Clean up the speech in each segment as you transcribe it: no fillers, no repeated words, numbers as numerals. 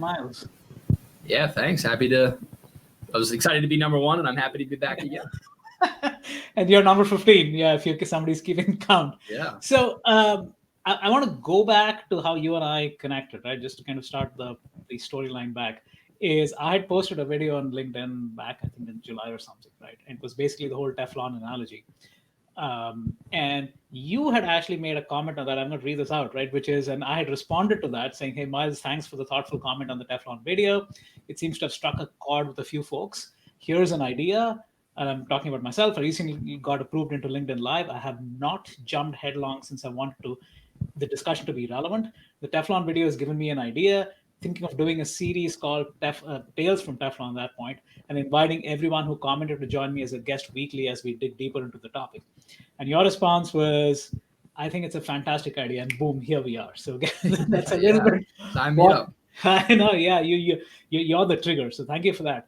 Myles. Yeah, thanks. I was excited to be number one, and I'm happy to be back again. And you're number 15, yeah, if somebody's keeping count. Yeah. So I want to go back to how you and I connected, right? Just to kind of start the storyline back. Is I had posted a video on LinkedIn back, I think in July or something, right? And it was basically the whole Teflon analogy. And you had actually made a comment on that. I'm going to read this out, right? Which is, and I had responded to that saying, "Hey, Myles, thanks for the thoughtful comment on the Teflon video. It seems to have struck a chord with a few folks. Here's an idea." And I'm talking about myself. I recently got approved into LinkedIn Live. I have not jumped headlong since I wanted the discussion to be relevant. The Teflon video has given me an idea. Thinking of doing a series called Tales from Teflon at that point, and inviting everyone who commented to join me as a guest weekly as we dig deeper into the topic. And your response was, "I think it's a fantastic idea," and boom, here we are. So that's a little bit. Sign me up. I know, yeah, you're the trigger. So thank you for that.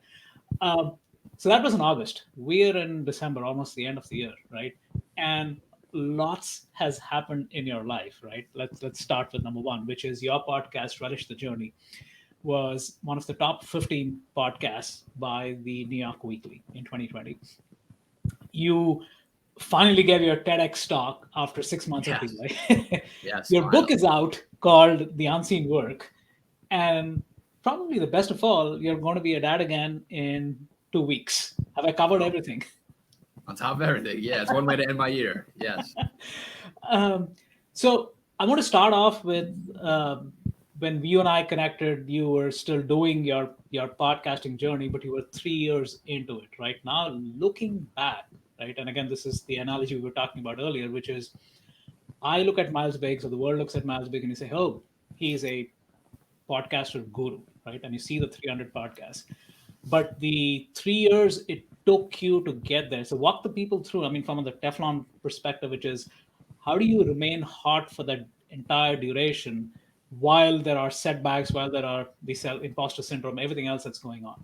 So that was in August. We're in December, almost the end of the year, right? And lots has happened in your life, right? Let's start with number one, which is your podcast, Relish the Journey, was one of the top 15 podcasts by the New York Weekly in 2020. You finally gave your TEDx talk after 6 months of delay. Yes. Your book is out called The Unseen Work. And probably the best of all, you're going to be a dad again in 2 weeks. Have I covered everything? On top of everything. Yeah, it's one way to end my year. Yes. So I want to start off with when you and I connected, you were still doing your podcasting journey, but you were 3 years into it, right? Now, looking back, right? And again, this is the analogy we were talking about earlier, which is I look at Myles Biggs, or the world looks at Myles Biggs, and you say, "Oh, he's a podcaster guru," right? And you see the 300 podcasts. But the 3 years it took you to get there. So walk the people through, I mean, from the Teflon perspective, which is how do you remain hot for that entire duration while there are setbacks, while there are the imposter syndrome, everything else that's going on?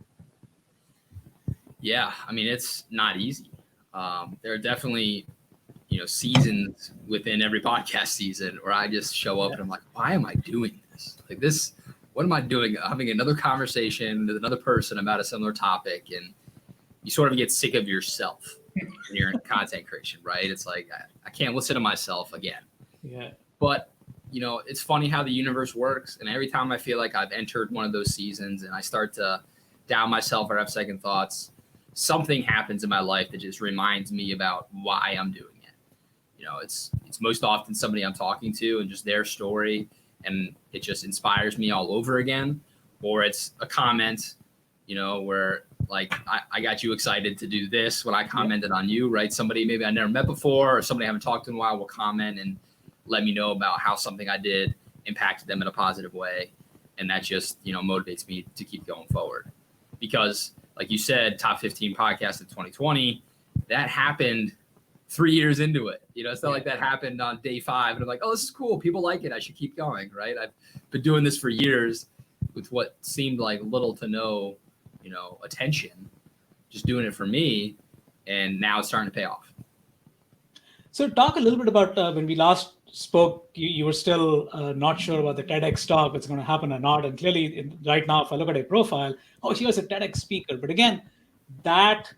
Yeah, I mean, it's not easy. There are definitely, seasons within every podcast season where I just show up and I'm like, why am I doing this? Like this, what am I doing? Having another conversation with another person about a similar topic, and you sort of get sick of yourself when you're in content creation, right? It's like, I can't listen to myself again. Yeah. But, it's funny how the universe works. And every time I feel like I've entered one of those seasons and I start to doubt myself or have second thoughts, something happens in my life that just reminds me about why I'm doing it. It's most often somebody I'm talking to and just their story, and it just inspires me all over again. Or it's a comment, where like I got you excited to do this when I commented on you, right? Somebody maybe I never met before, or somebody I haven't talked to in a while will comment and let me know about how something I did impacted them in a positive way. And that just, motivates me to keep going forward. Because like you said, top 15 podcast in 2020, that happened 3 years into it. It's not like that happened on day 5 and I'm like, oh, this is cool. People like it. I should keep going, right? I've been doing this for years with what seemed like little to no, attention, just doing it for me. And now it's starting to pay off. So talk a little bit about when we last spoke, you were still not sure about the TEDx talk, it's going to happen or not. And clearly right now, if I look at a profile, oh, he was a TEDx speaker. But again, that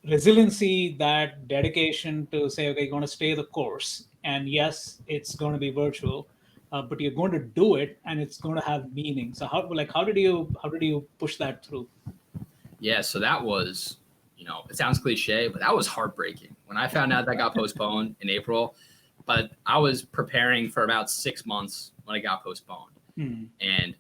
resiliency, that dedication to say, okay, you're going to stay the course. And yes, it's going to be virtual, but you're going to do it and it's going to have meaning. So how did you push that through? Yeah, so that was, it sounds cliche, but that was heartbreaking when I found out that got postponed in April. But I was preparing for about 6 months when it got postponed. And it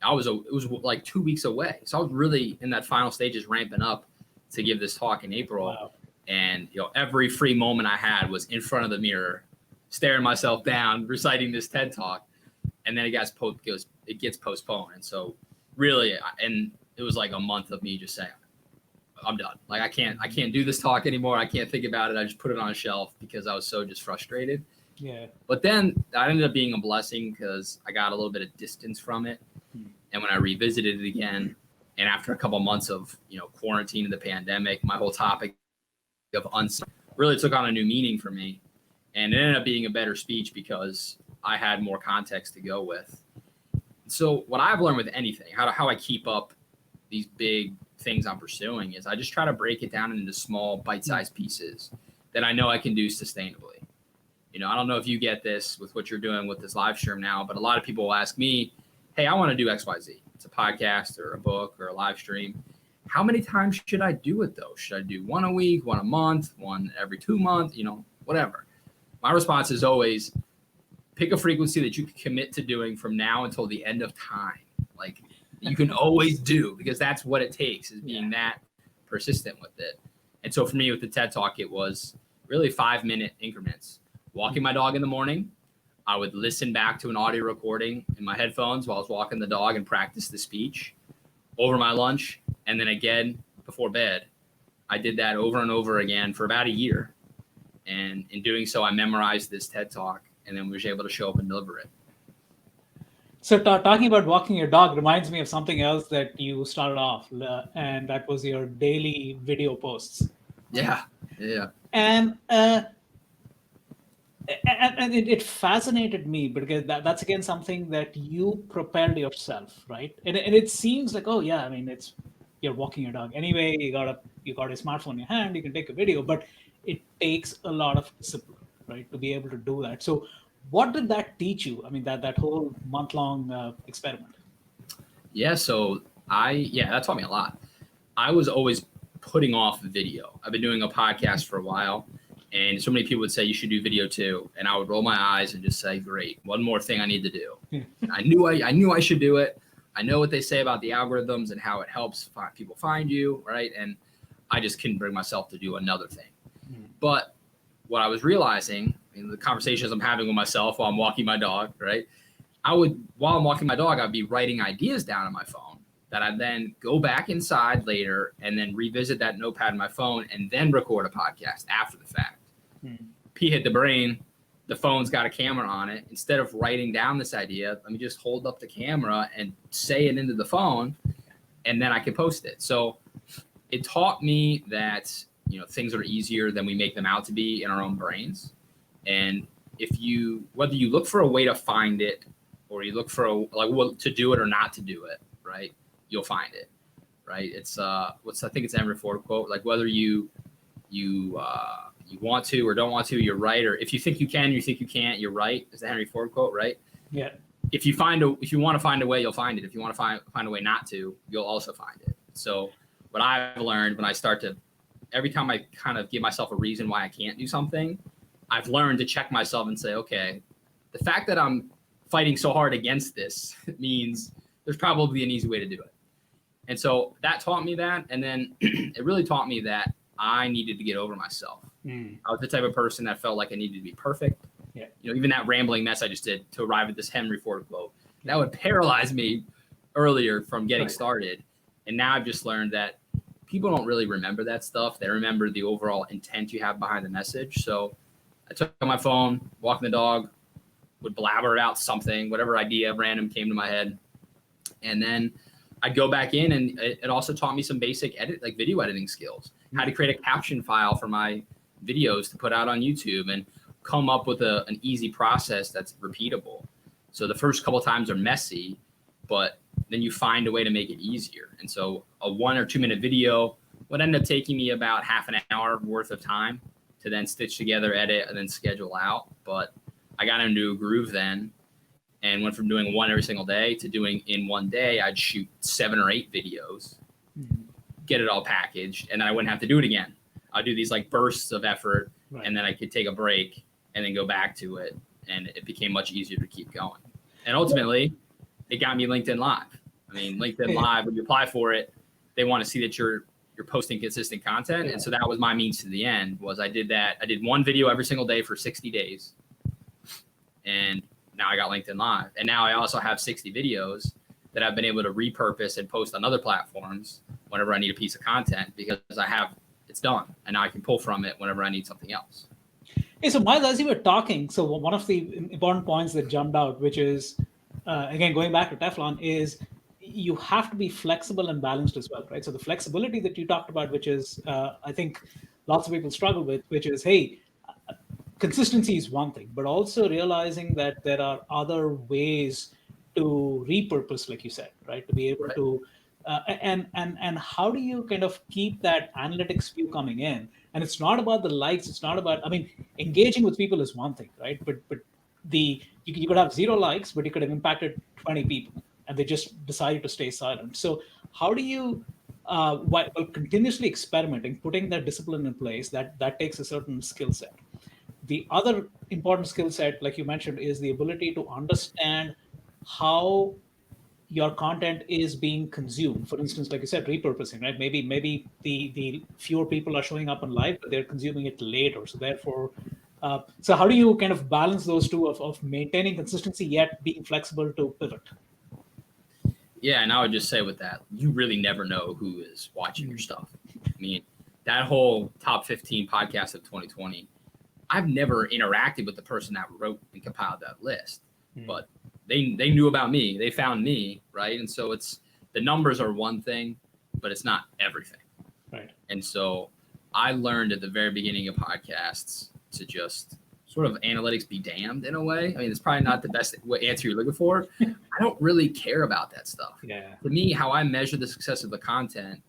was like 2 weeks away. So I was really in that final stages ramping up to give this talk in April. Wow. And, every free moment I had was in front of the mirror, staring myself down, reciting this TED talk. And then it gets postponed. And so really, and it was like a month of me just saying, I'm done. Like I can't do this talk anymore. I can't think about it. I just put it on a shelf because I was so just frustrated. Yeah. But then that ended up being a blessing because I got a little bit of distance from it. And when I revisited it again, and after a couple of months of, quarantine and the pandemic, my whole topic of really took on a new meaning for me. And it ended up being a better speech because I had more context to go with. So what I've learned with anything, how I keep up these big things I'm pursuing, is I just try to break it down into small bite-sized pieces that I know I can do sustainably. I don't know if you get this with what you're doing with this live stream now, but a lot of people will ask me, hey, I want to do XYZ. It's a podcast or a book or a live stream. How many times should I do it though? Should I do one a week, one a month, one every 2 months, whatever? My response is always pick a frequency that you can commit to doing from now until the end of time. Like you can always do, because that's what it takes, is being that persistent with it. And so for me with the TED Talk, it was really 5-minute increments. Walking my dog in the morning, I would listen back to an audio recording in my headphones while I was walking the dog and practice the speech over my lunch. And then again, before bed, I did that over and over again for about a year. And in doing so, I memorized this TED Talk and then was able to show up and deliver it. So talking about walking your dog reminds me of something else that you started off, and that was your daily video posts. Yeah. And it fascinated me because that's again something that you propelled yourself, right? And it seems like, oh yeah, I mean, you're walking your dog anyway. You got a smartphone in your hand, you can take a video, but it takes a lot of discipline, right, to be able to do that. So what did that teach you? I mean, that whole month-long experiment. Yeah, so that taught me a lot. I was always putting off video. I've been doing a podcast for a while, and so many people would say you should do video too, and I would roll my eyes and just say, great, one more thing I need to do. I knew I should do it. I know what they say about the algorithms and how it helps people find you, right? And I just couldn't bring myself to do another thing. But what I was realizing in the conversations I'm having with myself while I'm walking my dog, right? While I'm walking my dog, I'd be writing ideas down on my phone that I'd then go back inside later and then revisit that notepad on my phone and then record a podcast after the fact. Pee hit the brain. The phone's got a camera on it. Instead of writing down this idea, let me just hold up the camera and say it into the phone, and then I can post it. So it taught me that things are easier than we make them out to be in our own brains. And whether you look for a way to find it, or you look for to do it or not to do it, right? You'll find it, right? It's I think it's Henry Ford quote, like whether you want to or don't want to, you're right. Or if you think you can, you think you can't, you're right. Is the Henry Ford quote, right? Yeah. If you want to find a way, you'll find it. If you want to find a way not to, you'll also find it. So what I've learned when I start to, every time I kind of give myself a reason why I can't do something, I've learned to check myself and say, okay, the fact that I'm fighting so hard against this means there's probably an easy way to do it. And so that taught me that. And then it really taught me that I needed to get over myself. I was the type of person that felt like I needed to be perfect. Yeah. Even that rambling mess I just did to arrive at this Henry Ford quote, that would paralyze me earlier from getting started. And now I've just learned that people don't really remember that stuff. They remember the overall intent you have behind the message. So I took my phone, walking the dog, would blabber out something, whatever idea random came to my head. And then I'd go back in, and it also taught me some basic video editing skills, how to create a caption file for my videos to put out on YouTube and come up with an easy process that's repeatable. So the first couple of times are messy, but then you find a way to make it easier. And so a 1 or 2 minute video would end up taking me about half an hour worth of time to then stitch together, edit, and then schedule out. But I got into a groove then and went from doing one every single day to doing in one day, I'd shoot 7 or 8 videos, get it all packaged, and then I wouldn't have to do it again. I'd do these bursts of effort, and then I could take a break and then go back to it. And it became much easier to keep going. And ultimately, it got me LinkedIn Live. I mean, LinkedIn Live, when you apply for it, they want to see that you're posting consistent content. And so that was my means to the end. Was I did that. I did one video every single day for 60 days. And now I got LinkedIn Live. And now I also have 60 videos that I've been able to repurpose and post on other platforms whenever I need a piece of content, because it's done. And now I can pull from it whenever I need something else. Hey, so Myles, as you were talking, so one of the important points that jumped out, which is, again, going back to Teflon, is you have to be flexible and balanced as well, right? So the flexibility that you talked about, which is, I think lots of people struggle with, which is, hey, consistency is one thing, but also realizing that there are other ways to repurpose, like you said, right? To be able Right. to, and how do you kind of keep that analytics view coming in? And it's not about the likes. It's not about. I mean, engaging with people is one thing, right? But you could have 0 likes, but you could have impacted 20 people, and they just decided to stay silent. So how do you while continuously experimenting, putting that discipline in place, that takes a certain skill set. The other important skill set, like you mentioned, is the ability to understand how your content is being consumed. For instance, like you said, repurposing, right? Maybe the fewer people are showing up on live, but they're consuming it later. So therefore, so how do you kind of balance those two of maintaining consistency yet being flexible to pivot? Yeah, and I would just say with that, you really never know who is watching your stuff. I mean, that whole top 15 podcast of 2020, I've never interacted with the person that wrote and compiled that list, but they knew about me. They found me, right? And so it's the numbers are one thing, but it's not everything. Right. And so I learned at the very beginning of podcasts to just sort of analytics be damned in a way. I mean, it's probably not the best answer you're looking for. I don't really care about that stuff. Yeah. For me, how I measure the success of the content,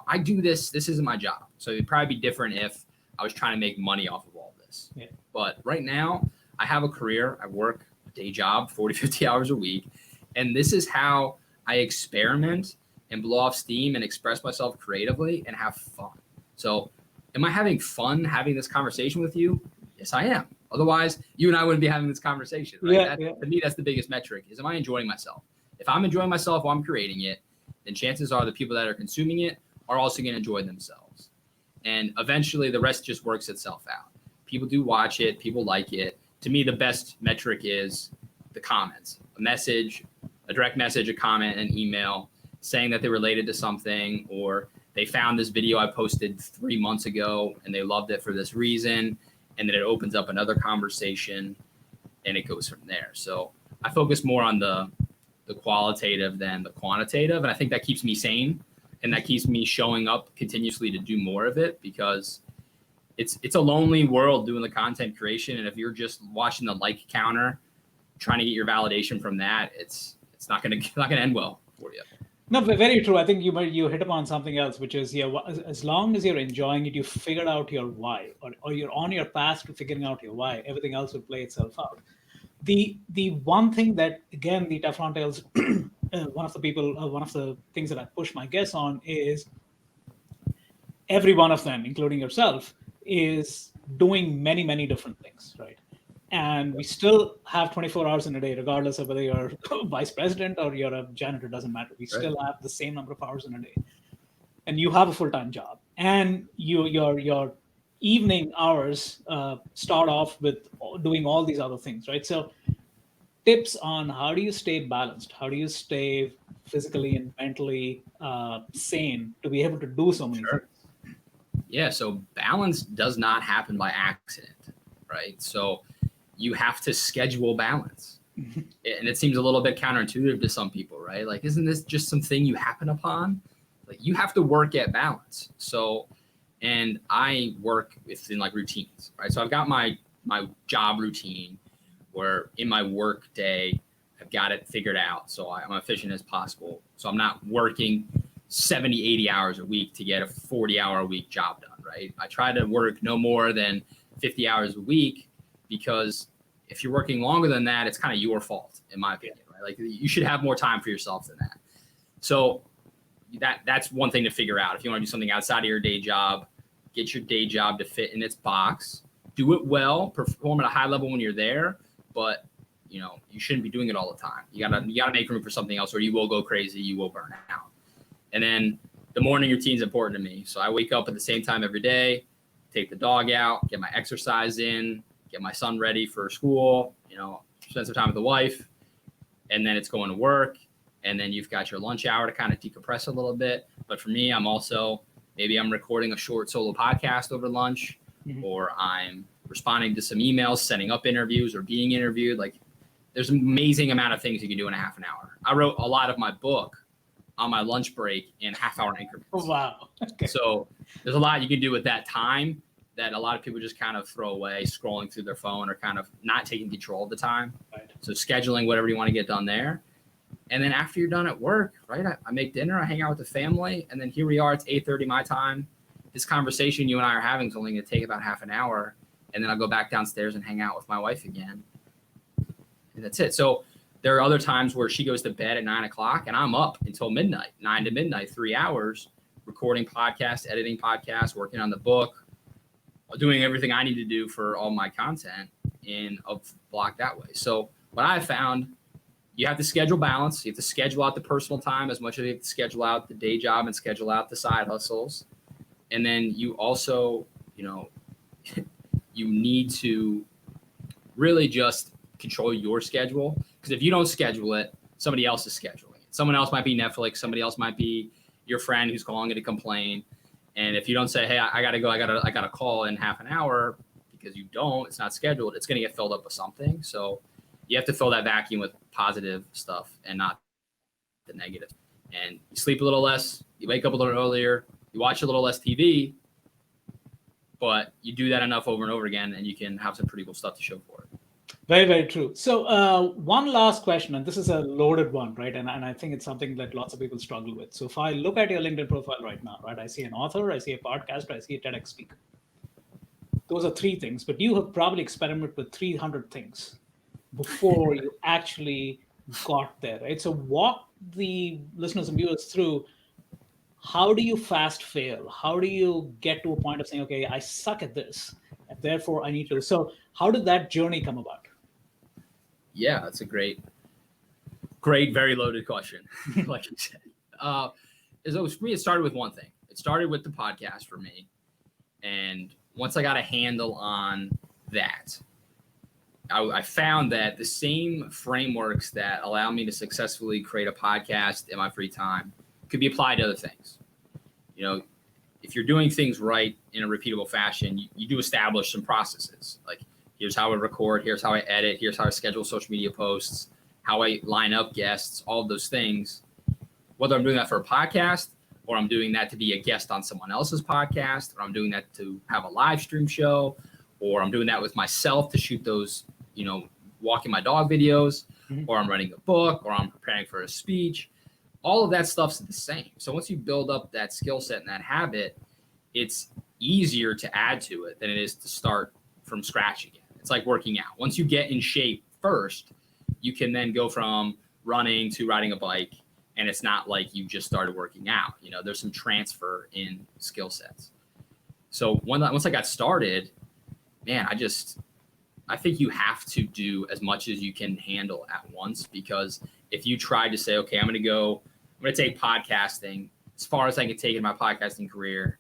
I do this. This isn't my job. So it'd probably be different if I was trying to make money off of all this. Yeah. But right now, I have a career. I work a day job, 40, 50 hours a week. And this is how I experiment and blow off steam and express myself creatively and have fun. So am I having fun having this conversation with you? Yes, I am. Otherwise, you and I wouldn't be having this conversation, right? Yeah. To me, that's the biggest metric is, am I enjoying myself? If I'm enjoying myself while I'm creating it, then chances are the people that are consuming it are also going to enjoy themselves. And eventually the rest just works itself out. People do watch it. People like it. To me, the best metric is the comments, a direct message, a comment, an email saying that they related to something, or they found this video I posted 3 months ago and they loved it for this reason. And then it opens up another conversation and it goes from there. So I focus more on the qualitative than the quantitative. And I think that keeps me sane and that keeps me showing up continuously to do more of it, because it's a lonely world doing the content creation. And if you're just watching the like counter, trying to get your validation from that, it's not going to end well for you. No, very true. I think you hit upon something else, which is, as long as you're enjoying it, you figured out your why, or you're on your path to figuring out your why. Everything else will play itself out. The one thing that, again, the Teflon Tales, one of the things that I push my guests on is every one of them, including yourself, is doing many, many different things, right? And we still have 24 hours in a day, regardless of whether you're vice president or you're a janitor, doesn't matter. We still have the same number of hours in a day. And you have a full-time job. And your evening hours start off with doing all these other things, right? So tips on how do you stay balanced? How do you stay physically and mentally sane to be able to do so many things? Yeah, so balance does not happen by accident, right? So you have to schedule balance. And it seems a little bit counterintuitive to some people, right? Like, isn't this just something you happen upon? Like, you have to work at balance. So, and I work within like routines, right? So I've got my job routine where in my work day, I've got it figured out. So I'm efficient as possible. So I'm not working 70, 80 hours a week to get a 40-hour a week job done, right? I try to work no more than 50 hours a week, because if you're working longer than that, it's kind of your fault, in my opinion, right? Like, you should have more time for yourself than that. So that's one thing to figure out. If you want to do something outside of your day job, get your day job to fit in its box, do it well, perform at a high level when you're there, but you shouldn't be doing it all the time. You gotta make room for something else, or you will go crazy, you will burn out. And then the morning routine is important to me. So I wake up at the same time every day, take the dog out, get my exercise in, get my son ready for school, spend some time with the wife, and then it's going to work. And then you've got your lunch hour to kind of decompress a little bit. But for me, maybe I'm recording a short solo podcast over lunch, or I'm responding to some emails, setting up interviews, or being interviewed. Like, there's an amazing amount of things you can do in a half an hour. I wrote a lot of my book on my lunch break in half-hour increments. Oh, wow. Okay. So there's a lot you can do with that time that a lot of people just kind of throw away, scrolling through their phone, or kind of not taking control of the time. Right. So scheduling whatever you want to get done there. And then after you're done at work, right, I make dinner, I hang out with the family, and then here we are, it's 8:30 my time. This conversation you and I are having is only going to take about half an hour, and then I'll go back downstairs and hang out with my wife again. And that's it. So there are other times where she goes to bed at 9 o'clock and I'm up until midnight, 9 to midnight, 3 hours, recording podcasts, editing podcasts, working on the book, doing everything I need to do for all my content in a block that way. So what I found, you have to schedule balance. You have to schedule out the personal time as much as you have to schedule out the day job and schedule out the side hustles. And then you also, you need to really just control your schedule. Because if you don't schedule it, somebody else is scheduling it. Someone else might be Netflix. Somebody else might be your friend who's calling to complain. And if you don't say, hey, I got to go, I got to call in half an hour, because you don't, it's not scheduled, it's going to get filled up with something. So you have to fill that vacuum with positive stuff and not the negative. And you sleep a little less, you wake up a little earlier, you watch a little less TV, but you do that enough over and over again, and you can have some pretty cool stuff to show for it. Very, very true. So one last question, and this is a loaded one, right? And I think it's something that lots of people struggle with. So if I look at your LinkedIn profile right now, right, I see an author, I see a podcaster, I see a TEDx speaker. Those are three things, but you have probably experimented with 300 things before you actually got there, right? So walk the listeners and viewers through, how do you fast fail? How do you get to a point of saying, okay, I suck at this, and therefore I need to. So how did that journey come about? Yeah, that's a great, very loaded question. Like you said, for me, it started with one thing. It started with the podcast for me. And once I got a handle on that, I found that the same frameworks that allow me to successfully create a podcast in my free time could be applied to other things. If you're doing things right in a repeatable fashion, you do establish some processes. Like, here's how I record, here's how I edit, here's how I schedule social media posts, how I line up guests, all of those things. Whether I'm doing that for a podcast, or I'm doing that to be a guest on someone else's podcast, or I'm doing that to have a live stream show, or I'm doing that with myself to shoot those, walking my dog videos, or I'm writing a book, or I'm preparing for a speech. All of that stuff's the same. So once you build up that skill set and that habit, it's easier to add to it than it is to start from scratch again. It's like working out. Once you get in shape first, you can then go from running to riding a bike. And it's not like you just started working out. There's some transfer in skill sets. So once I got started, man, I think you have to do as much as you can handle at once, because if you try to say, okay, I'm going to take podcasting as far as I can take in my podcasting career,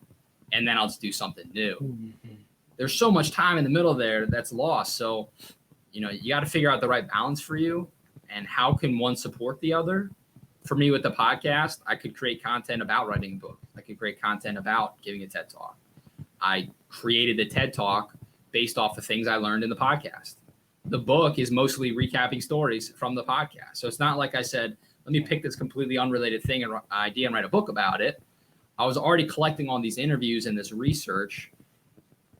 and then I'll just do something new. Mm-hmm. There's so much time in the middle there that's lost. So, you got to figure out the right balance for you, and how can one support the other. For me, with the podcast, I could create content about writing a book. I could create content about giving a TED Talk. I created the TED Talk based off the things I learned in the podcast. The book is mostly recapping stories from the podcast. So it's not like I said, let me pick this completely unrelated thing and idea and write a book about it. I was already collecting all these interviews and this research.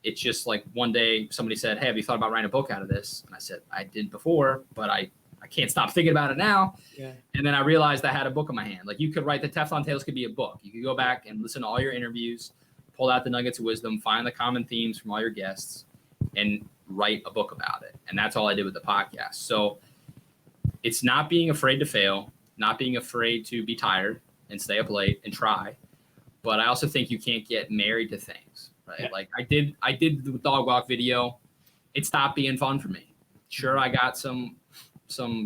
It's just like one day somebody said, hey, have you thought about writing a book out of this? And I said, I did before, but I can't stop thinking about it now. Yeah. And then I realized I had a book in my hand. Like, you could write the Teflon Tales could be a book. You could go back and listen to all your interviews, pull out the nuggets of wisdom, find the common themes from all your guests, and write a book about it. And that's all I did with the podcast. So it's not being afraid to fail, not being afraid to be tired and stay up late and try. But I also think you can't get married to things, right? Yeah. Like I did the dog walk video. It stopped being fun for me. Sure, I got some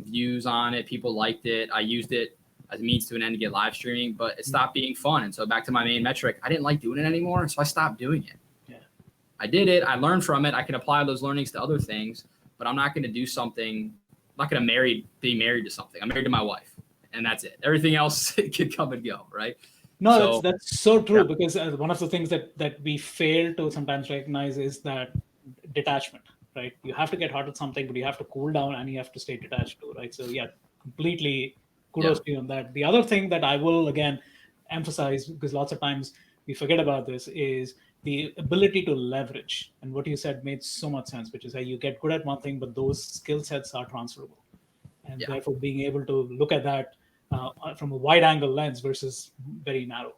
views on it. People liked it. I used it as a means to an end to get live streaming, but it stopped being fun. And so back to my main metric, I didn't like doing it anymore. So I stopped doing it. Yeah. I did it. I learned from it. I can apply those learnings to other things, but I'm not going to do something. I'm not going to be married to something. I'm married to my wife, and that's it. Everything else could come and go. Right. No, that's so true. Yeah. Because one of the things that we fail to sometimes recognize is that detachment. Right, you have to get hot at something, but you have to cool down and you have to stay detached to. Right, so yeah, completely kudos to you on that. The other thing that I will again emphasize, because lots of times we forget about this, is the ability to leverage. And what you said made so much sense, which is that you get good at one thing, but those skill sets are transferable, and therefore being able to look at that from a wide angle lens versus very narrow.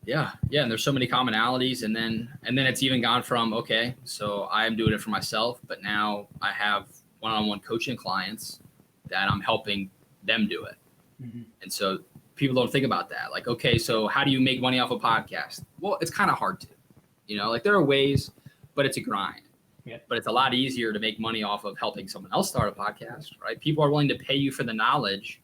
Yeah, and there's so many commonalities, and then it's even gone from, okay, so I'm doing it for myself, but now I have one-on-one coaching clients that I'm helping them do it. Mm-hmm. And so people don't think about that. Like, okay, so how do you make money off a podcast? Well, it's kind of hard to, like there are ways, but it's a grind. Yeah. But it's a lot easier to make money off of helping someone else start a podcast, right? People are willing to pay you for the knowledge.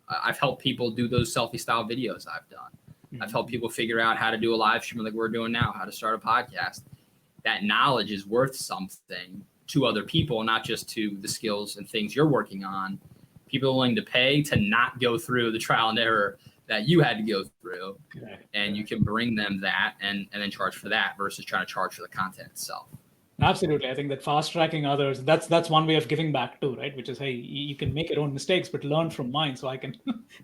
I've helped people do those selfie style videos I've done. Mm-hmm. I've helped people figure out how to do a live stream like we're doing now, how to start a podcast. That knowledge is worth something to other people, not just to the skills and things you're working on. People are willing to pay to not go through the trial and error that you had to go through. Correct. And you can bring them that and then charge for that versus trying to charge for the content itself. Absolutely. I think that fast tracking others, that's one way of giving back too, right? Which is, hey, you can make your own mistakes, but learn from mine so I can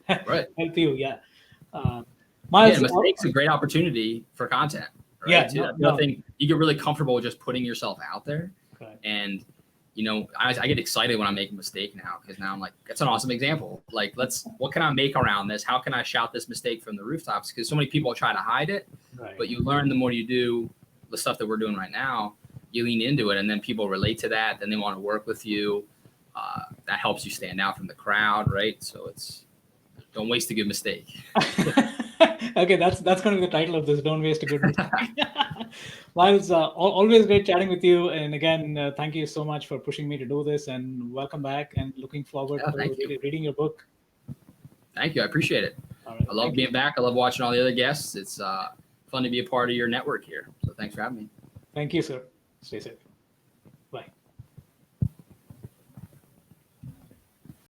Right. help you. Yeah. Myles, mistakes a great opportunity for content. Right? Yeah. Nothing. You get really comfortable with just putting yourself out there. Correct. And, I get excited when I make a mistake now, because now I'm like, that's an awesome example. Like, what can I make around this? How can I shout this mistake from the rooftops? Because so many people try to hide it, Right. but you learn the more you do the stuff that we're doing right now, you lean into it, and then people relate to that. Then they want to work with you. That helps you stand out from the crowd, right? So don't waste a good mistake. Okay, that's going to be the title of this. Don't waste a good mistake. Myles, always great chatting with you. And again, thank you so much for pushing me to do this. And welcome back. And looking forward to reading your book. Thank you. I appreciate it. All right, I love being back. I love watching all the other guests. It's fun to be a part of your network here. So thanks for having me. Thank you, sir. Stay safe. Bye.